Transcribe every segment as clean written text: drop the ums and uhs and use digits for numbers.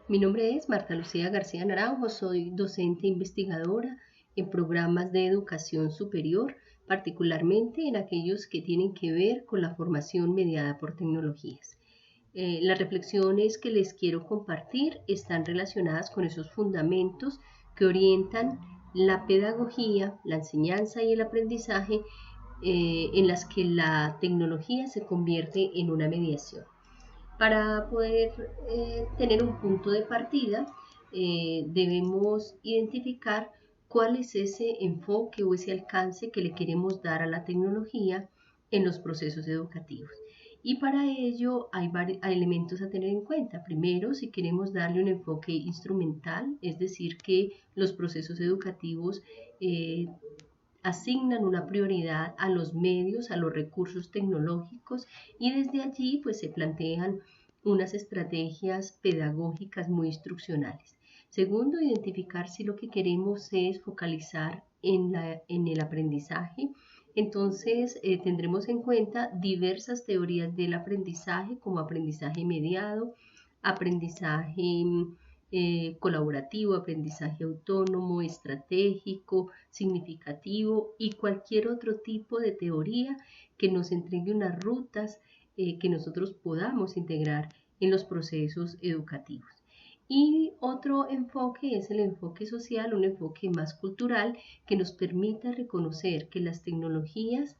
Mi nombre es Marta Lucía García Naranjo, soy docente e investigadora en programas de educación superior, particularmente en aquellos que tienen que ver con la formación mediada por tecnologías. Las reflexiones que les quiero compartir están relacionadas con esos fundamentos que orientan la pedagogía, la enseñanza y el aprendizaje en las que la tecnología se convierte en una mediación. Para poder tener un punto de partida, debemos identificar cuál es ese enfoque o ese alcance que le queremos dar a la tecnología en los procesos educativos. Y para ello hay elementos a tener en cuenta. Primero, si queremos darle un enfoque instrumental, es decir, que los procesos educativos asignan una prioridad a los medios, a los recursos tecnológicos y desde allí pues se plantean unas estrategias pedagógicas muy instruccionales. Segundo, identificar si lo que queremos es focalizar en el aprendizaje. Entonces tendremos en cuenta diversas teorías del aprendizaje como aprendizaje mediado, aprendizaje colaborativo, aprendizaje autónomo, estratégico, significativo y cualquier otro tipo de teoría que nos entregue unas rutas que nosotros podamos integrar en los procesos educativos. Y otro enfoque es el enfoque social, un enfoque más cultural que nos permita reconocer que las tecnologías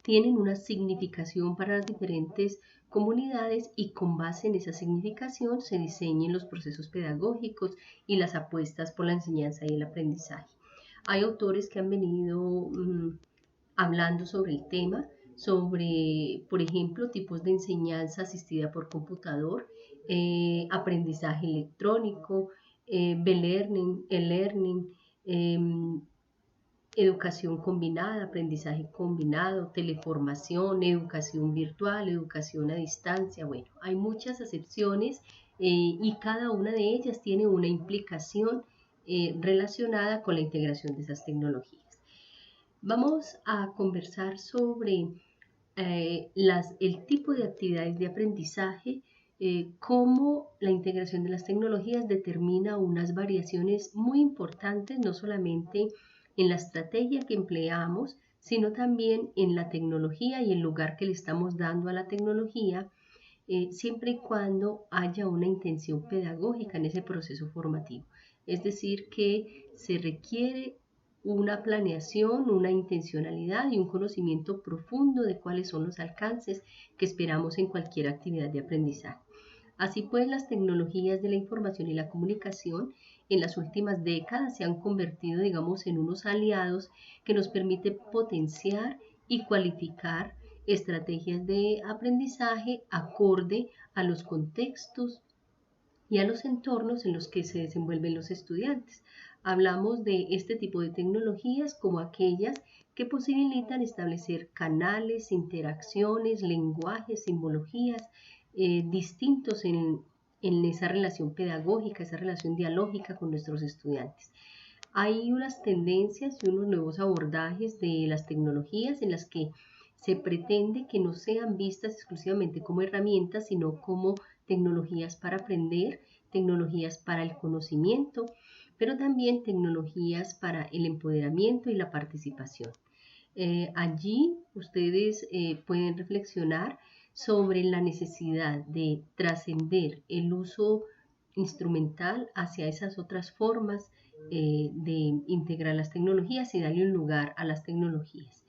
tienen una significación para las diferentes comunidades y con base en esa significación se diseñen los procesos pedagógicos y las apuestas por la enseñanza y el aprendizaje. Hay autores que han venido hablando sobre el tema, sobre, por ejemplo, tipos de enseñanza asistida por computador, aprendizaje electrónico, e-learning, educación combinada, aprendizaje combinado, teleformación, educación virtual, educación a distancia. Bueno, hay muchas acepciones y cada una de ellas tiene una implicación relacionada con la integración de esas tecnologías. Vamos a conversar sobre el tipo de actividades de aprendizaje, cómo la integración de las tecnologías determina unas variaciones muy importantes, no solamente en la estrategia que empleamos, sino también en la tecnología y el lugar que le estamos dando a la tecnología, siempre y cuando haya una intención pedagógica en ese proceso formativo. Es decir, que se requiere una planeación, una intencionalidad y un conocimiento profundo de cuáles son los alcances que esperamos en cualquier actividad de aprendizaje. Así pues, las tecnologías de la información y la comunicación en las últimas décadas se han convertido, digamos, en unos aliados que nos permiten potenciar y cualificar estrategias de aprendizaje acorde a los contextos y a los entornos en los que se desenvuelven los estudiantes. Hablamos de este tipo de tecnologías como aquellas que posibilitan establecer canales, interacciones, lenguajes, simbologías distintos en esa relación pedagógica, esa relación dialógica con nuestros estudiantes. Hay unas tendencias y unos nuevos abordajes de las tecnologías en las que se pretende que no sean vistas exclusivamente como herramientas, sino como tecnologías para aprender, tecnologías para el conocimiento, pero también tecnologías para el empoderamiento y la participación. Allí ustedes pueden reflexionar sobre la necesidad de trascender el uso instrumental hacia esas otras formas de integrar las tecnologías y darle un lugar a las tecnologías.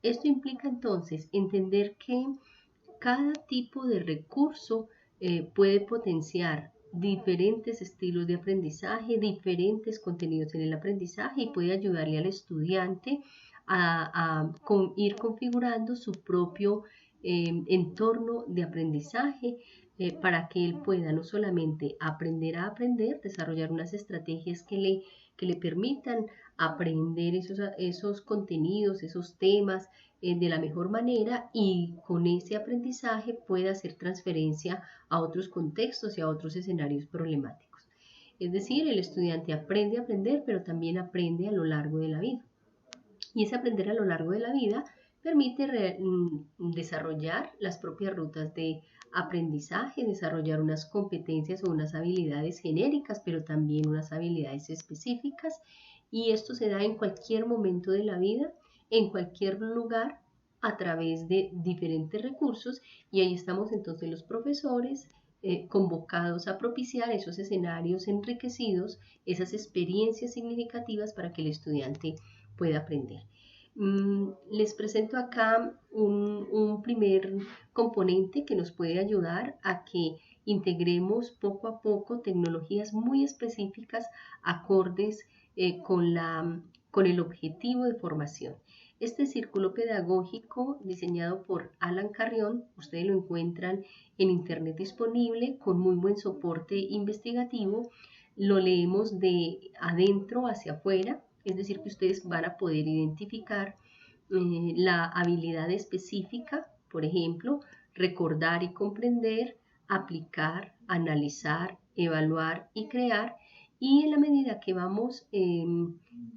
Esto implica entonces entender que cada tipo de recurso puede potenciar diferentes estilos de aprendizaje, diferentes contenidos en el aprendizaje y puede ayudarle al estudiante a ir configurando su propio entorno de aprendizaje para que él pueda no solamente aprender a aprender, desarrollar unas estrategias que le permitan aprender esos contenidos, esos temas de la mejor manera y con ese aprendizaje pueda hacer transferencia a otros contextos y a otros escenarios problemáticos. Es decir, el estudiante aprende a aprender, pero también aprende a lo largo de la vida. Y ese aprender a lo largo de la vida permite desarrollar las propias rutas de aprendizaje, desarrollar unas competencias o unas habilidades genéricas, pero también unas habilidades específicas. Y esto se da en cualquier momento de la vida, en cualquier lugar, a través de diferentes recursos. Y ahí estamos entonces los profesores convocados a propiciar esos escenarios enriquecidos, esas experiencias significativas para que el estudiante pueda aprender. Les presento acá un primer componente que nos puede ayudar a que integremos poco a poco tecnologías muy específicas acordes con el objetivo de formación. Este círculo pedagógico diseñado por Alan Carrión, ustedes lo encuentran en internet disponible con muy buen soporte investigativo. Lo leemos de adentro hacia afuera, es decir, que ustedes van a poder identificar la habilidad específica, por ejemplo, recordar y comprender, aplicar, analizar, evaluar y crear. Y en la medida que vamos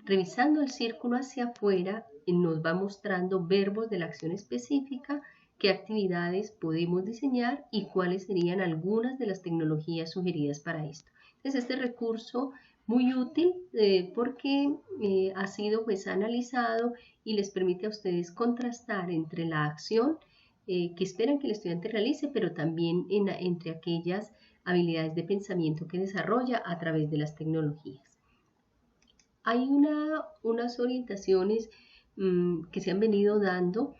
revisando el círculo hacia afuera, nos va mostrando verbos de la acción específica, qué actividades podemos diseñar y cuáles serían algunas de las tecnologías sugeridas para esto. Entonces, este recurso muy útil porque ha sido pues analizado y les permite a ustedes contrastar entre la acción que esperan que el estudiante realice, pero también entre aquellas habilidades de pensamiento que desarrolla a través de las tecnologías. Hay unas orientaciones que se han venido dando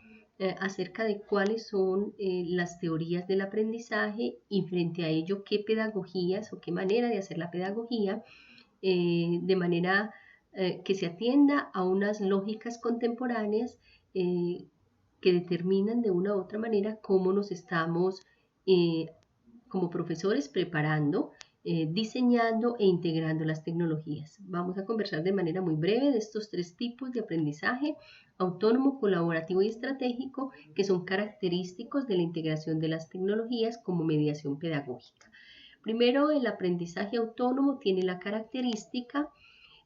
acerca de cuáles son las teorías del aprendizaje y frente a ello qué pedagogías o qué manera de hacer la pedagogía de manera que se atienda a unas lógicas contemporáneas que determinan de una u otra manera cómo nos estamos como profesores preparando, diseñando e integrando las tecnologías. Vamos a conversar de manera muy breve de estos tres tipos de aprendizaje: autónomo, colaborativo y estratégico, que son característicos de la integración de las tecnologías como mediación pedagógica. Primero, el aprendizaje autónomo tiene la característica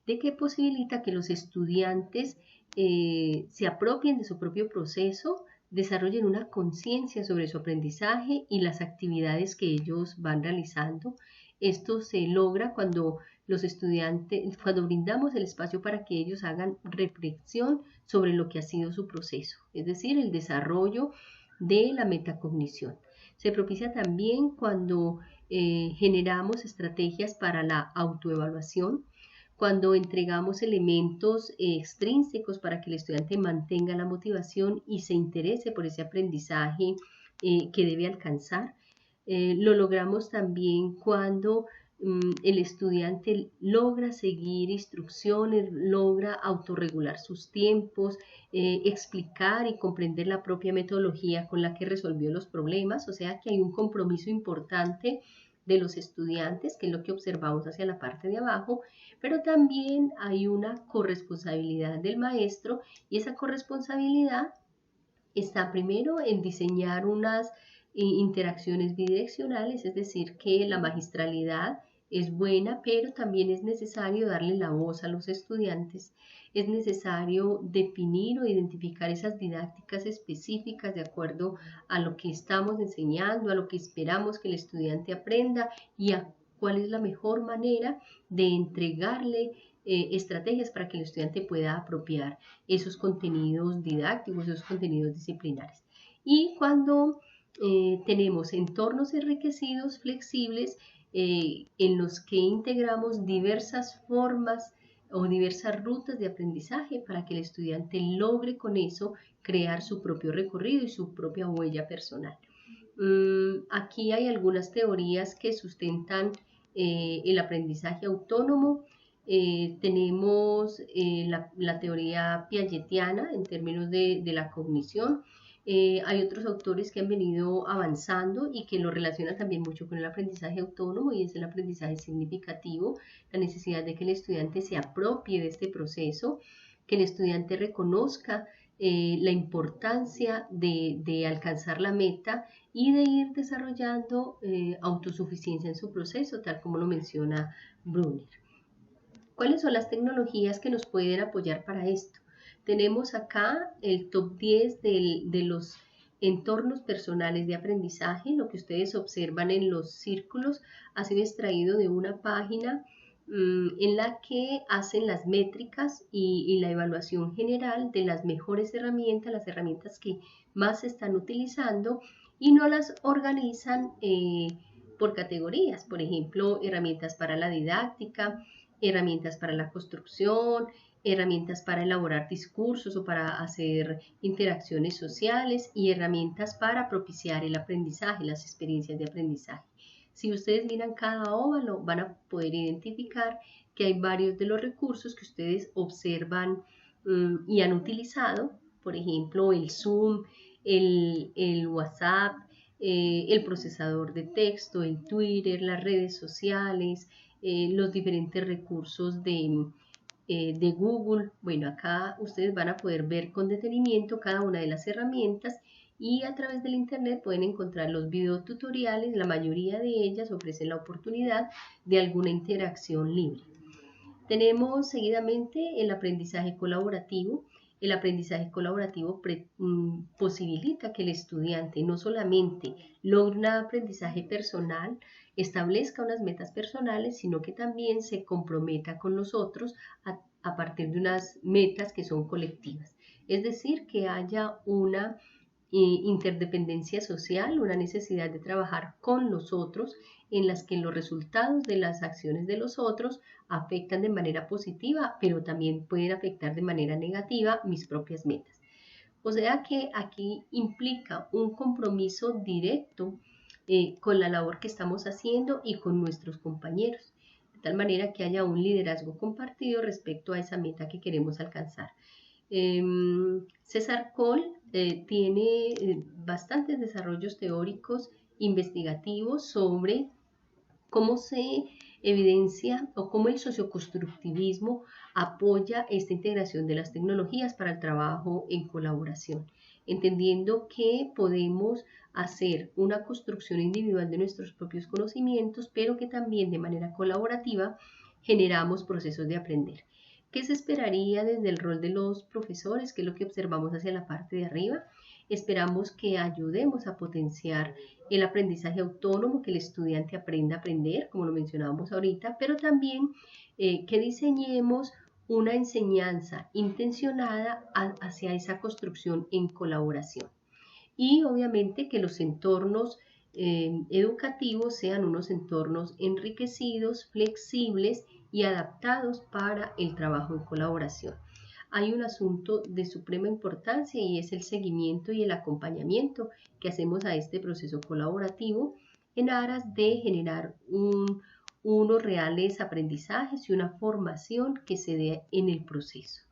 de que posibilita que los estudiantes se apropien de su propio proceso, desarrollen una conciencia sobre su aprendizaje y las actividades que ellos van realizando. Esto se logra cuando los estudiantes, cuando brindamos el espacio para que ellos hagan reflexión sobre lo que ha sido su proceso, es decir, el desarrollo de la metacognición. Se propicia también cuando generamos estrategias para la autoevaluación, cuando entregamos elementos extrínsecos para que el estudiante mantenga la motivación y se interese por ese aprendizaje que debe alcanzar. Lo logramos también cuando el estudiante logra seguir instrucciones, logra autorregular sus tiempos, explicar y comprender la propia metodología con la que resolvió los problemas, o sea que hay un compromiso importante de los estudiantes, que es lo que observamos hacia la parte de abajo, pero también hay una corresponsabilidad del maestro y esa corresponsabilidad está primero en diseñar unas interacciones bidireccionales, es decir, que la magistralidad es buena, pero también es necesario darle la voz a los estudiantes. Es necesario definir o identificar esas didácticas específicas de acuerdo a lo que estamos enseñando, a lo que esperamos que el estudiante aprenda y a cuál es la mejor manera de entregarle estrategias para que el estudiante pueda apropiar esos contenidos didácticos, esos contenidos disciplinares. Y cuando tenemos entornos enriquecidos, flexibles, en los que integramos diversas formas o diversas rutas de aprendizaje para que el estudiante logre con eso crear su propio recorrido y su propia huella personal. Aquí hay algunas teorías que sustentan el aprendizaje autónomo. Tenemos la teoría piagetiana en términos de la cognición. Hay otros autores que han venido avanzando y que lo relacionan también mucho con el aprendizaje autónomo, y es el aprendizaje significativo, la necesidad de que el estudiante se apropie de este proceso, que el estudiante reconozca la importancia de alcanzar la meta y de ir desarrollando autosuficiencia en su proceso, tal como lo menciona Brunner. ¿Cuáles son las tecnologías que nos pueden apoyar para esto? Tenemos acá el top 10 de los entornos personales de aprendizaje. Lo que ustedes observan en los círculos ha sido extraído de una página en la que hacen las métricas y la evaluación general de las mejores herramientas, las herramientas que más se están utilizando, y no las organizan por categorías, por ejemplo, herramientas para la didáctica, herramientas para la construcción, herramientas para elaborar discursos o para hacer interacciones sociales y herramientas para propiciar el aprendizaje, las experiencias de aprendizaje. Si ustedes miran cada óvalo, van a poder identificar que hay varios de los recursos que ustedes observan y han utilizado, por ejemplo, el Zoom, el WhatsApp, el procesador de texto, el Twitter, las redes sociales, los diferentes recursos de Google. Bueno, acá ustedes van a poder ver con detenimiento cada una de las herramientas y a través del internet pueden encontrar los videotutoriales. La mayoría de ellas ofrecen la oportunidad de alguna interacción libre. Tenemos seguidamente el aprendizaje colaborativo. El aprendizaje colaborativo posibilita que el estudiante no solamente logre un aprendizaje personal, establezca unas metas personales, sino que también se comprometa con los otros a partir de unas metas que son colectivas. Es decir, que haya una interdependencia social, una necesidad de trabajar con los otros, en las que los resultados de las acciones de los otros afectan de manera positiva, pero también pueden afectar de manera negativa mis propias metas. O sea que aquí implica un compromiso directo con la labor que estamos haciendo y con nuestros compañeros, de tal manera que haya un liderazgo compartido respecto a esa meta que queremos alcanzar. César Cole tiene bastantes desarrollos teóricos investigativos sobre cómo se evidencia o cómo el socioconstructivismo apoya esta integración de las tecnologías para el trabajo en colaboración, entendiendo que podemos hacer una construcción individual de nuestros propios conocimientos, pero que también de manera colaborativa generamos procesos de aprender. ¿Qué se esperaría desde el rol de los profesores? ¿Qué es lo que observamos hacia la parte de arriba? Esperamos que ayudemos a potenciar el aprendizaje autónomo, que el estudiante aprenda a aprender, como lo mencionábamos ahorita, pero también que diseñemos una enseñanza intencionada hacia esa construcción en colaboración. Y obviamente que los entornos educativos sean unos entornos enriquecidos, flexibles y adaptados para el trabajo en colaboración. Hay un asunto de suprema importancia y es el seguimiento y el acompañamiento que hacemos a este proceso colaborativo en aras de generar unos reales aprendizajes y una formación que se dé en el proceso.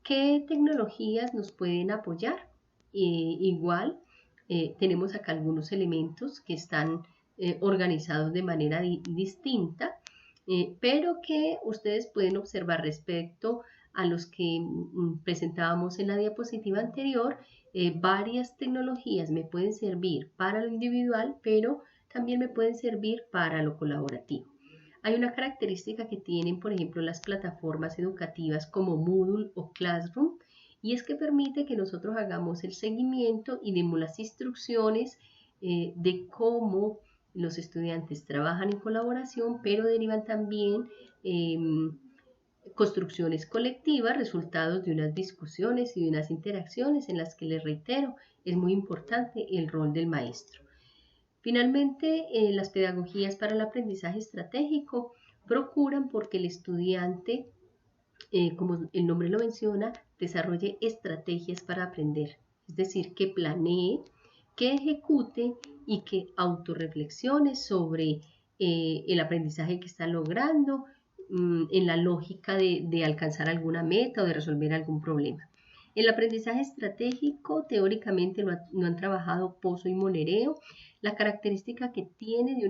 ¿Qué tecnologías nos pueden apoyar? Igual, tenemos acá algunos elementos que están organizados de manera distinta, pero que ustedes pueden observar respecto a los que presentábamos en la diapositiva anterior. Varias tecnologías me pueden servir para lo individual, pero también me pueden servir para lo colaborativo. Hay una característica que tienen, por ejemplo, las plataformas educativas como Moodle o Classroom, y es que permite que nosotros hagamos el seguimiento y demos las instrucciones de cómo los estudiantes trabajan en colaboración, pero derivan también construcciones colectivas, resultados de unas discusiones y de unas interacciones en las que, les reitero, es muy importante el rol del maestro. Finalmente, las pedagogías para el aprendizaje estratégico procuran porque el estudiante, como el nombre lo menciona, desarrolle estrategias para aprender, es decir, que planee, que ejecute y que autorreflexione sobre el aprendizaje que está logrando en la lógica de alcanzar alguna meta o de resolver algún problema. El aprendizaje estratégico teóricamente lo han trabajado Pozo y Monereo. La característica que tiene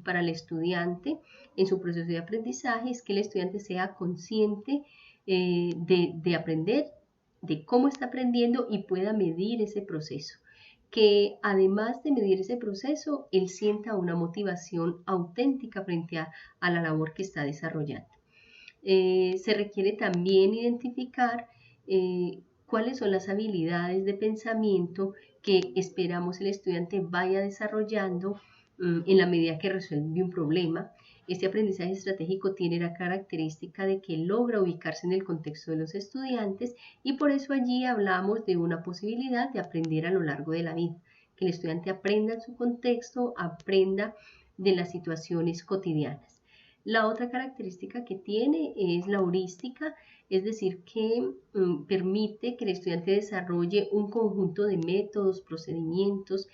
para el estudiante en su proceso de aprendizaje es que el estudiante sea consciente de aprender, de cómo está aprendiendo y pueda medir ese proceso. Que además de medir ese proceso, él sienta una motivación auténtica frente a la labor que está desarrollando. Se requiere también identificar cuáles son las habilidades de pensamiento que esperamos el estudiante vaya desarrollando en la medida que resuelve un problema. Este aprendizaje estratégico tiene la característica de que logra ubicarse en el contexto de los estudiantes y por eso allí hablamos de una posibilidad de aprender a lo largo de la vida, que el estudiante aprenda en su contexto, aprenda de las situaciones cotidianas. La otra característica que tiene es la heurística, es decir, que permite que el estudiante desarrolle un conjunto de métodos, procedimientos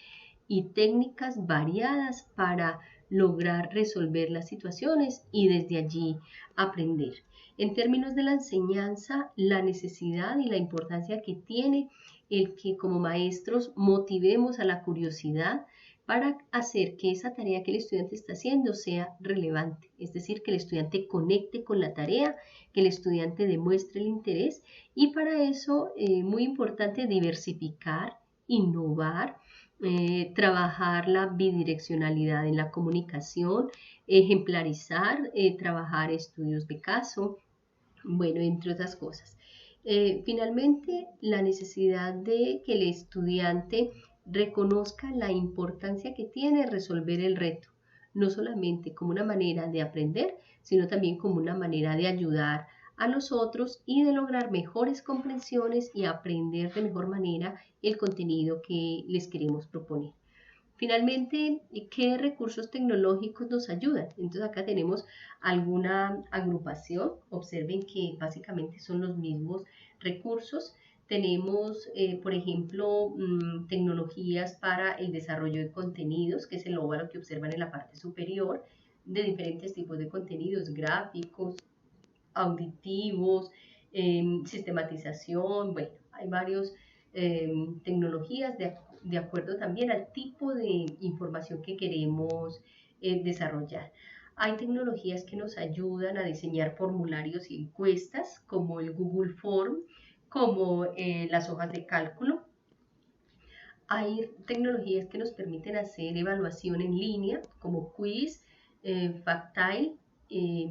y técnicas variadas para lograr resolver las situaciones y desde allí aprender. En términos de la enseñanza, la necesidad y la importancia que tiene el que como maestros motivemos a la curiosidad para hacer que esa tarea que el estudiante está haciendo sea relevante, es decir, que el estudiante conecte con la tarea, que el estudiante demuestre el interés y para eso, muy importante, diversificar, innovar, trabajar la bidireccionalidad en la comunicación, ejemplarizar, trabajar estudios de caso, bueno, entre otras cosas. Finalmente, la necesidad de que el estudiante reconozca la importancia que tiene resolver el reto, no solamente como una manera de aprender, sino también como una manera de ayudar a los otros y de lograr mejores comprensiones y aprender de mejor manera el contenido que les queremos proponer. Finalmente, ¿qué recursos tecnológicos nos ayudan? Entonces acá tenemos alguna agrupación. Observen que básicamente son los mismos recursos. Tenemos, por ejemplo, tecnologías para el desarrollo de contenidos, que es el óvalo que observan en la parte superior, de diferentes tipos de contenidos gráficos, auditivos, sistematización. Bueno, hay varias tecnologías de acuerdo también al tipo de información que queremos desarrollar. Hay tecnologías que nos ayudan a diseñar formularios y encuestas, como el Google Form, como las hojas de cálculo. Hay tecnologías que nos permiten hacer evaluación en línea, como quiz, Factile.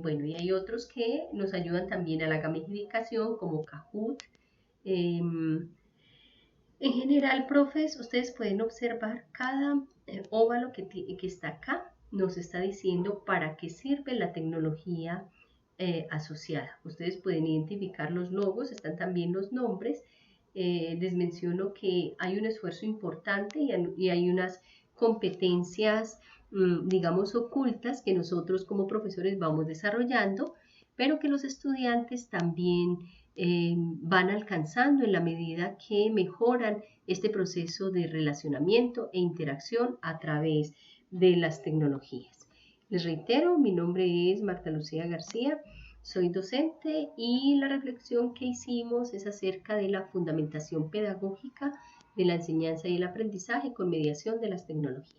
Bueno, y hay otros que nos ayudan también a la gamificación, como Kahoot. En general, profes, ustedes pueden observar cada óvalo que está acá, nos está diciendo para qué sirve la tecnología asociada. Ustedes pueden identificar los logos, están también los nombres. Les menciono que hay un esfuerzo importante y hay unas competencias, digamos, ocultas que nosotros como profesores vamos desarrollando, pero que los estudiantes también van alcanzando en la medida que mejoran este proceso de relacionamiento e interacción a través de las tecnologías. Les reitero, mi nombre es Marta Lucía García, soy docente y la reflexión que hicimos es acerca de la fundamentación pedagógica de la enseñanza y el aprendizaje con mediación de las tecnologías.